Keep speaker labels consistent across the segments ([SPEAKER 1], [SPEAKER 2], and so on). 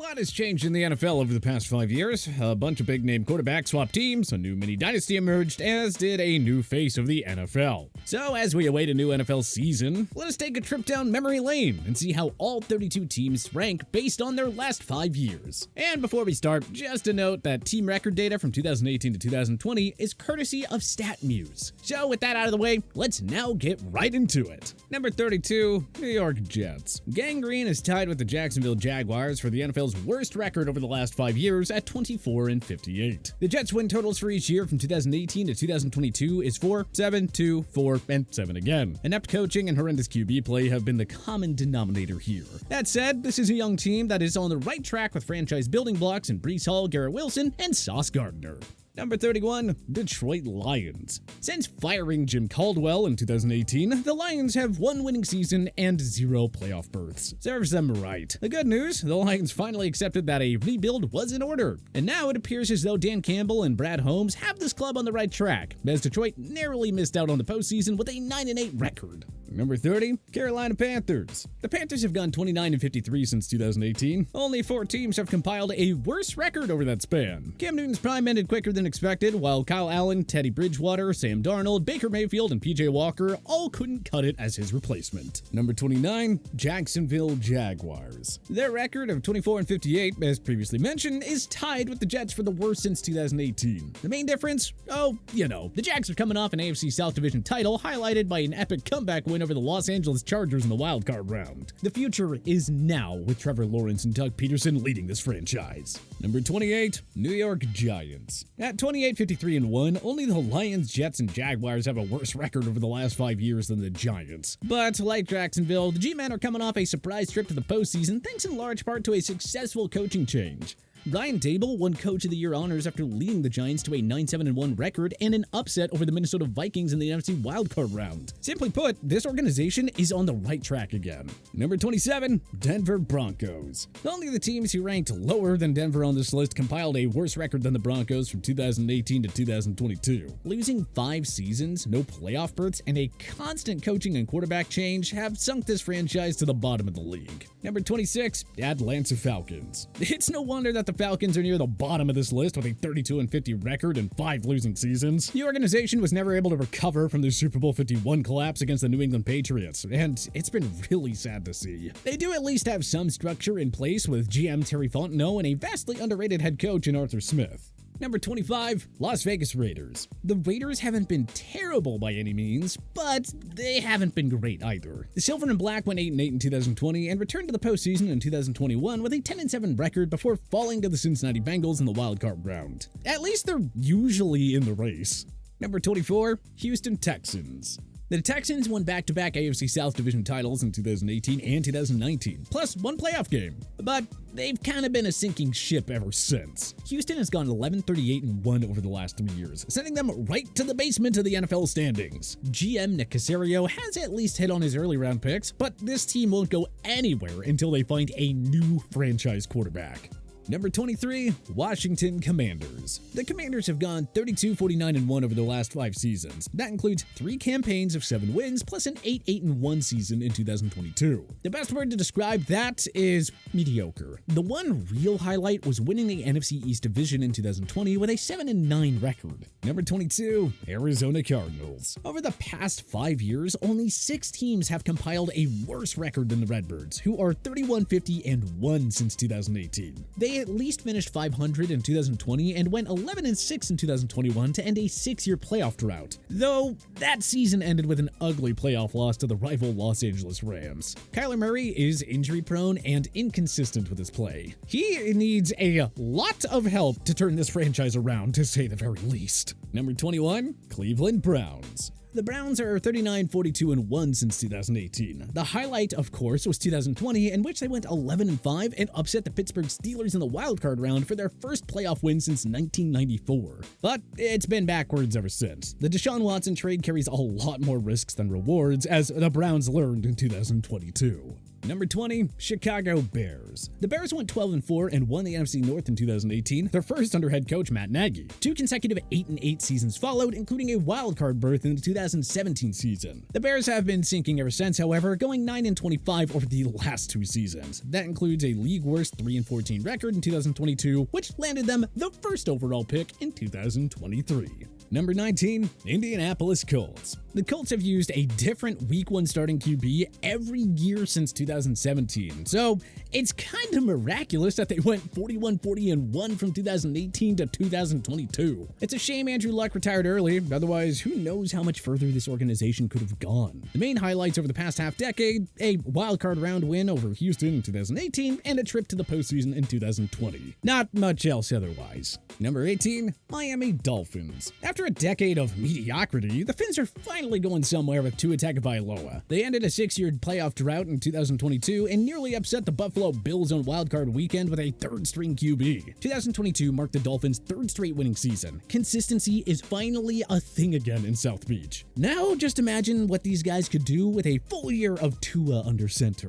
[SPEAKER 1] lot has changed in the NFL over the past 5 years. A bunch of big-name quarterbacks swapped teams, a new mini dynasty emerged, as did a new face of the NFL. So as we await a new NFL season, let us take a trip down memory lane and see how all 32 teams rank based on their last 5 years. And before we start, just a note that team record data from 2018 to 2020 is courtesy of StatMuse. So with that out of the way, let's now get right into it. Number 32, New York Jets. Gangrene is tied with the Jacksonville Jaguars for the NFL's worst record over the last 5 years at 24-58. The Jets' win totals for each year from 2018 to 2022 is 4, 7, 2, 4, and 7 again. Inept coaching and horrendous QB play have been the common denominator here. That said, this is a young team that is on the right track with franchise building blocks in Breece Hall, Garrett Wilson, and Sauce Gardner. Number 31, Detroit Lions. Since firing Jim Caldwell in 2018, the Lions have 1 winning season and 0 playoff berths. Serves them right. The good news, the Lions finally accepted that a rebuild was in order, and now it appears as though Dan Campbell and Brad Holmes have this club on the right track, as Detroit narrowly missed out on the postseason with a 9-8 record. Number 30, Carolina Panthers. The Panthers have gone 29-53 since 2018. Only 4 teams have compiled a worse record over that span. Cam Newton's prime ended quicker than expected, while Kyle Allen, Teddy Bridgewater, Sam Darnold, Baker Mayfield, and PJ Walker all couldn't cut it as his replacement. Number 29, Jacksonville Jaguars. Their record of 24-58, as previously mentioned, is tied with the Jets for the worst since 2018. The main difference? Oh, the Jags are coming off an AFC South Division title, highlighted by an epic comeback win over the Los Angeles Chargers in the wildcard round. The future is now with Trevor Lawrence and Doug Peterson leading this franchise. Number 28, New York Giants. At 28-53-1, only the Lions, Jets, and Jaguars have a worse record over the last 5 years than the Giants. But like Jacksonville, the G-Men are coming off a surprise trip to the postseason thanks in large part to a successful coaching change. Brian Daboll won Coach of the Year honors after leading the Giants to a 9-7-1 record and an upset over the Minnesota Vikings in the NFC wildcard round. Simply put, this organization is on the right track again. Number 27, Denver Broncos. Only the teams who ranked lower than Denver on this list compiled a worse record than the Broncos from 2018 to 2022. Losing 5 seasons, no playoff berths, and a constant coaching and quarterback change have sunk this franchise to the bottom of the league. Number 26, Atlanta Falcons. It's no wonder that the Falcons are near the bottom of this list with a 32-50 record and 5 losing seasons. The organization was never able to recover from the Super Bowl 51 collapse against the New England Patriots, and it's been really sad to see. They do at least have some structure in place with GM Terry Fontenot and a vastly underrated head coach in Arthur Smith. Number 25, Las Vegas Raiders. The Raiders haven't been terrible by any means, but they haven't been great either. The Silver and Black went 8-8 in 2020 and returned to the postseason in 2021 with a 10-7 record before falling to the Cincinnati Bengals in the wildcard round. At least they're usually in the race. Number 24, Houston Texans. The Texans won back-to-back AFC South Division titles in 2018 and 2019, plus 1 playoff game. But they've kind of been a sinking ship ever since. Houston has gone 11-38-1 over the last 3 years, sending them right to the basement of the NFL standings. GM Nick Caserio has at least hit on his early round picks, but this team won't go anywhere until they find a new franchise quarterback. Number 23, Washington Commanders. The Commanders have gone 32-49-1 over the last 5 seasons. That includes 3 campaigns of 7 wins, plus an 8-8-1 season in 2022. The best word to describe that is mediocre. The one real highlight was winning the NFC East Division in 2020 with a 7-9 record. Number 22, Arizona Cardinals. Over the past 5 years, only 6 teams have compiled a worse record than the Redbirds, who are 31-50-1 since 2018. They at least finished 500 in 2020 and went 11-6 in 2021 to end a 6-year playoff drought, though that season ended with an ugly playoff loss to the rival Los Angeles Rams. Kyler Murray is injury-prone and inconsistent with his play. He needs a lot of help to turn this franchise around, to say the very least. Number 21, Cleveland Browns. The Browns are 39-42-1 since 2018. The highlight, of course, was 2020, in which they went 11-5 and upset the Pittsburgh Steelers in the wildcard round for their first playoff win since 1994. But it's been backwards ever since. The Deshaun Watson trade carries a lot more risks than rewards, as the Browns learned in 2022. Number 20, Chicago Bears. The Bears went 12-4 and won the NFC North in 2018, their first under head coach Matt Nagy. 2 consecutive 8-8 seasons followed, including a wildcard berth in the 2017 season. The Bears have been sinking ever since, however, going 9-25 over the last 2 seasons. That includes a league-worst 3-14 record in 2022, which landed them the first overall pick in 2023. Number 19, Indianapolis Colts. The Colts have used a different Week 1 starting QB every year since 2017, so it's kind of miraculous that they went 41-40-1 from 2018 to 2022. It's a shame Andrew Luck retired early, otherwise who knows how much further this organization could have gone. The main highlights over the past half-decade, a wildcard round win over Houston in 2018, and a trip to the postseason in 2020. Not much else otherwise. Number 18, Miami Dolphins. After a decade of mediocrity, the Fins are finally going somewhere with Tua Tagovailoa. They ended a 6-year playoff drought in 2022 and nearly upset the Buffalo Bills on wildcard weekend with a third-string QB. 2022 marked the Dolphins' third straight winning season. Consistency is finally a thing again in South Beach. Now just imagine what these guys could do with a full year of Tua under center.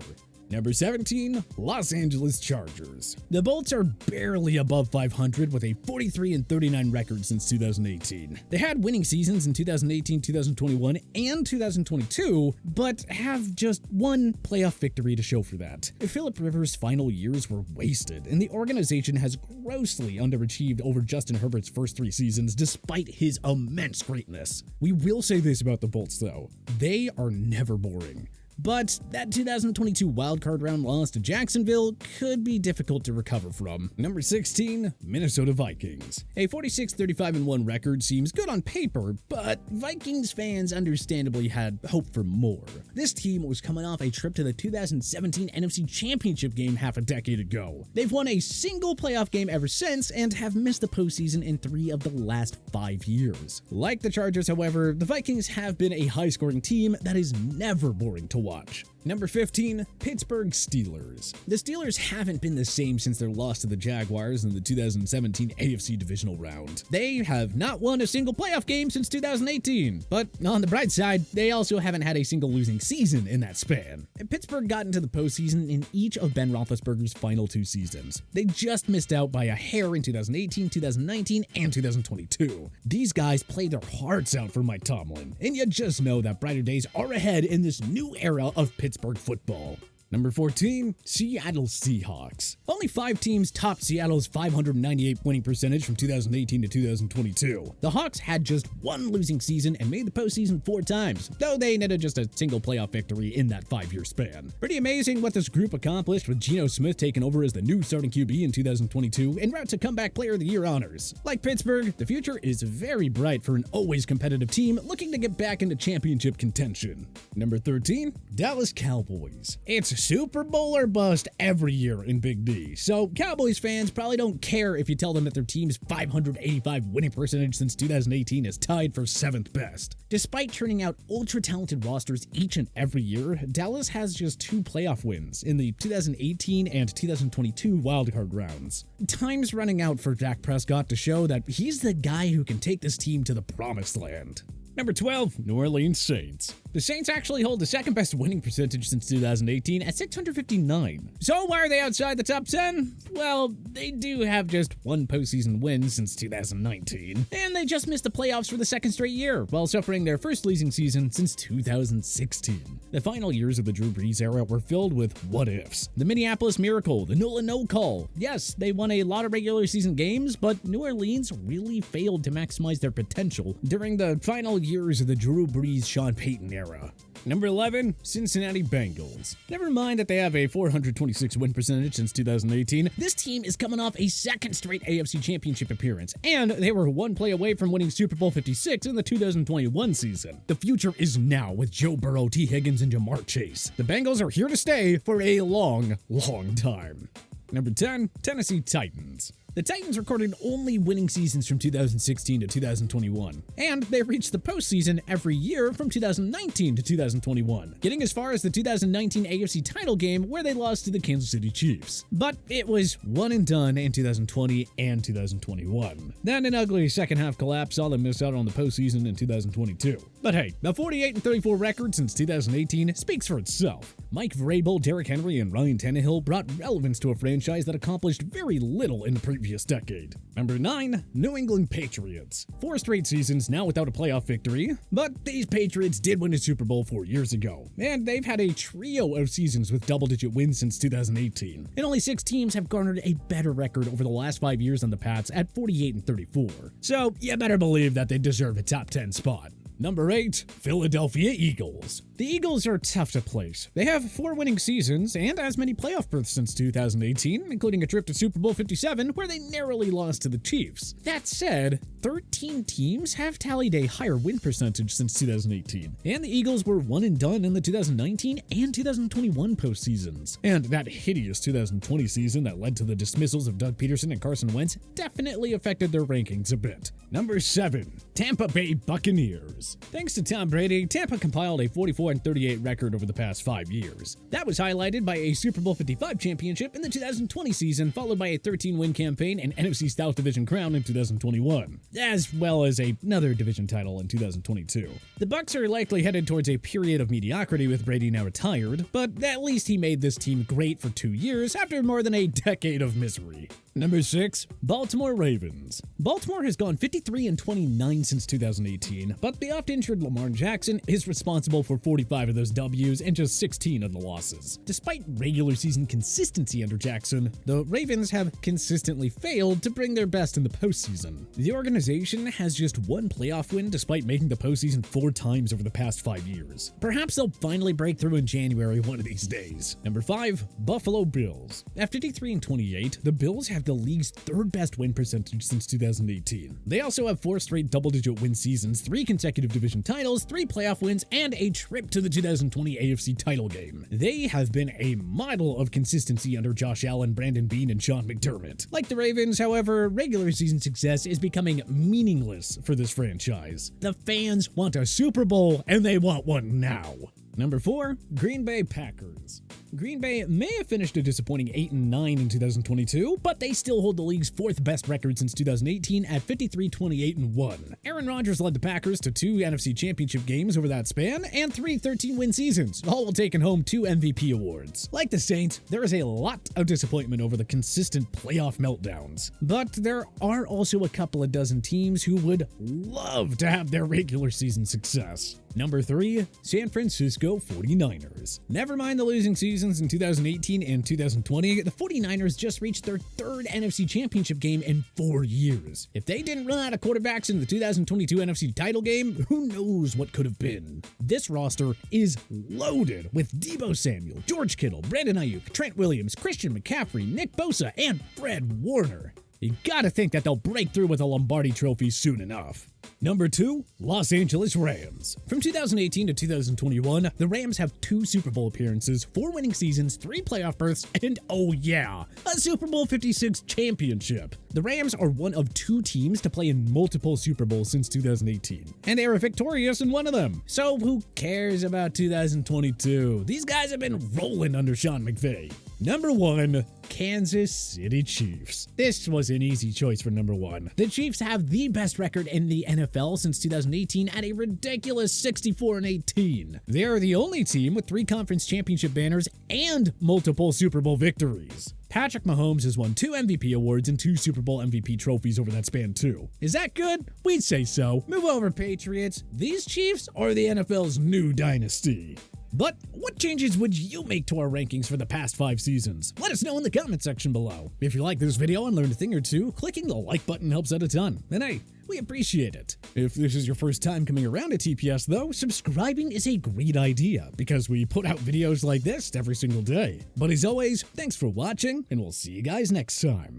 [SPEAKER 1] Number 17, Los Angeles Chargers. The Bolts are barely above 500 with a 43-39 record since 2018. They had winning seasons in 2018, 2021, and 2022, but have just one playoff victory to show for that. Phillip Rivers' final years were wasted, and the organization has grossly underachieved over Justin Herbert's first 3 seasons despite his immense greatness. We will say this about the Bolts, though. They are never boring. But that 2022 wildcard round loss to Jacksonville could be difficult to recover from. Number 16, Minnesota Vikings. A 46-35-1 record seems good on paper, but Vikings fans understandably had hope for more. This team was coming off a trip to the 2017 NFC Championship game half a decade ago. They've won a single playoff game ever since and have missed the postseason in 3 of the last 5 years. Like the Chargers, however, the Vikings have been a high-scoring team that is never boring to watch. Number 15, Pittsburgh Steelers. The Steelers haven't been the same since their loss to the Jaguars in the 2017 AFC Divisional Round. They have not won a single playoff game since 2018, but on the bright side, they also haven't had a single losing season in that span. Pittsburgh got into the postseason in each of Ben Roethlisberger's final 2 seasons. They just missed out by a hair in 2018, 2019, and 2022. These guys played their hearts out for Mike Tomlin, and you just know that brighter days are ahead in this new era of Pittsburgh football. Number 14, Seattle Seahawks. Only 5 teams topped Seattle's 598 winning percentage from 2018 to 2022. The Hawks had just 1 losing season and made the postseason 4 times, though they netted just a single playoff victory in that 5-year span. Pretty amazing what this group accomplished with Geno Smith taking over as the new starting QB in 2022 en route to comeback player of the year honors. Like Pittsburgh, the future is very bright for an always competitive team looking to get back into championship contention. Number 13, Dallas Cowboys. It's Super Bowl or bust every year in Big D, so Cowboys fans probably don't care if you tell them that their team's 585 winning percentage since 2018 is tied for 7th best. Despite turning out ultra-talented rosters each and every year, Dallas has just 2 playoff wins in the 2018 and 2022 wildcard rounds. Time's running out for Dak Prescott to show that he's the guy who can take this team to the promised land. Number 12, New Orleans Saints. The Saints actually hold the 2nd best winning percentage since 2018 at 659. So why are they outside the top 10? Well, they do have just 1 postseason win since 2019, and they just missed the playoffs for the 2nd straight year, while suffering their first losing season since 2016. The final years of the Drew Brees era were filled with what-ifs. The Minneapolis Miracle, the Nolan No Call. Yes, they won a lot of regular season games, but New Orleans really failed to maximize their potential during the final years of the Drew Brees, Sean Payton era. Number 11, Cincinnati Bengals. Never mind that they have a 426 win percentage since 2018, this team is coming off a 2nd straight AFC Championship appearance, and they were 1 play away from winning Super Bowl 56 in the 2021 season. The future is now with Joe Burrow, T. Higgins, and Jamar Chase. The Bengals are here to stay for a long, long time. Number 10, Tennessee Titans. The Titans recorded only winning seasons from 2016 to 2021, and they reached the postseason every year from 2019 to 2021, getting as far as the 2019 AFC title game where they lost to the Kansas City Chiefs. But it was one and done in 2020 and 2021. Then an ugly second half collapse saw them miss out on the postseason in 2022. But hey, the 48-34 record since 2018 speaks for itself. Mike Vrabel, Derrick Henry, and Ryan Tannehill brought relevance to a franchise that accomplished very little in the previous previous decade. Number 9, New England Patriots. 4 straight seasons now without a playoff victory, but these Patriots did win a Super Bowl 4 years ago, and they've had a trio of seasons with double-digit wins since 2018. And only 6 teams have garnered a better record over the last 5 years than the Pats at 48-34. So you better believe that they deserve a top 10 spot. Number 8, Philadelphia Eagles. The Eagles are tough to place. They have 4 winning seasons and as many playoff berths since 2018, including a trip to Super Bowl 57 where they narrowly lost to the Chiefs. That said, 13 teams have tallied a higher win percentage since 2018, and the Eagles were one and done in the 2019 and 2021 postseasons. And that hideous 2020 season that led to the dismissals of Doug Peterson and Carson Wentz definitely affected their rankings a bit. Number 7, Tampa Bay Buccaneers. Thanks to Tom Brady, Tampa compiled a 44-38 record over the past 5 years. That was highlighted by a Super Bowl 55 championship in the 2020 season, followed by a 13-win campaign and NFC South Division crown in 2021, as well as another division title in 2022. The Bucs are likely headed towards a period of mediocrity with Brady now retired, but at least he made this team great for 2 years after more than a decade of misery. Number 6, Baltimore Ravens. Baltimore has gone 53-29 since 2018, but the oft-injured Lamar Jackson is responsible for 45 of those W's and just 16 of the losses. Despite regular season consistency under Jackson, the Ravens have consistently failed to bring their best in the postseason. The organization has just 1 playoff win despite making the postseason 4 times over the past 5 years. Perhaps they'll finally break through in January one of these days. Number 5, Buffalo Bills. At 53-28, the Bills have the league's 3rd best win percentage since 2018. They also have 4 straight double-digit win seasons, 3 consecutive division titles, 3 playoff wins, and a trip to the 2020 AFC title game. They have been a model of consistency under Josh Allen, Brandon Beane, and Sean McDermott. Like the Ravens, however, regular season success is becoming meaningless for this franchise. The fans want a Super Bowl, and they want one now. Number 4, Green Bay Packers. Green Bay may have finished a disappointing 8-9 in 2022, but they still hold the league's 4th best record since 2018 at 53-28-1. Aaron Rodgers led the Packers to 2 NFC Championship games over that span and 3 13-win seasons, all while taking home 2 MVP awards. Like the Saints, there is a lot of disappointment over the consistent playoff meltdowns, but there are also a couple of dozen teams who would love to have their regular season success. Number 3, San Francisco 49ers. Never mind the losing seasons in 2018 and 2020, the 49ers just reached their 3rd NFC Championship game in 4 years. If they didn't run out of quarterbacks in the 2022 NFC title game, who knows what could have been. This roster is loaded with Deebo Samuel, George Kittle, Brandon Ayuk, Trent Williams, Christian McCaffrey, Nick Bosa, and Fred Warner. You gotta think that they'll break through with a Lombardi trophy soon enough. Number 2, Los Angeles Rams. From 2018 to 2021, the Rams have 2 Super Bowl appearances, 4 winning seasons, 3 playoff berths, and oh yeah, a Super Bowl 56 championship. The Rams are one of 2 teams to play in multiple Super Bowls since 2018, and they were victorious in one of them. So who cares about 2022? These guys have been rolling under Sean McVay. Number 1, Kansas City Chiefs. This was an easy choice for number 1. The Chiefs have the best record in the NFL since 2018 at a ridiculous 64-18. They are the only team with 3 conference championship banners and multiple Super Bowl victories. Patrick Mahomes has won 2 MVP awards and 2 Super Bowl MVP trophies over that span too. Is that good? We'd say so. Move over, Patriots. These Chiefs are the NFL's new dynasty. But what changes would you make to our rankings for the past 5 seasons? Let us know in the comment section below. If you like this video and learned a thing or two, clicking the like button helps out a ton. And hey, we appreciate it. If this is your first time coming around to TPS though, subscribing is a great idea because we put out videos like this every single day. But as always, thanks for watching and we'll see you guys next time.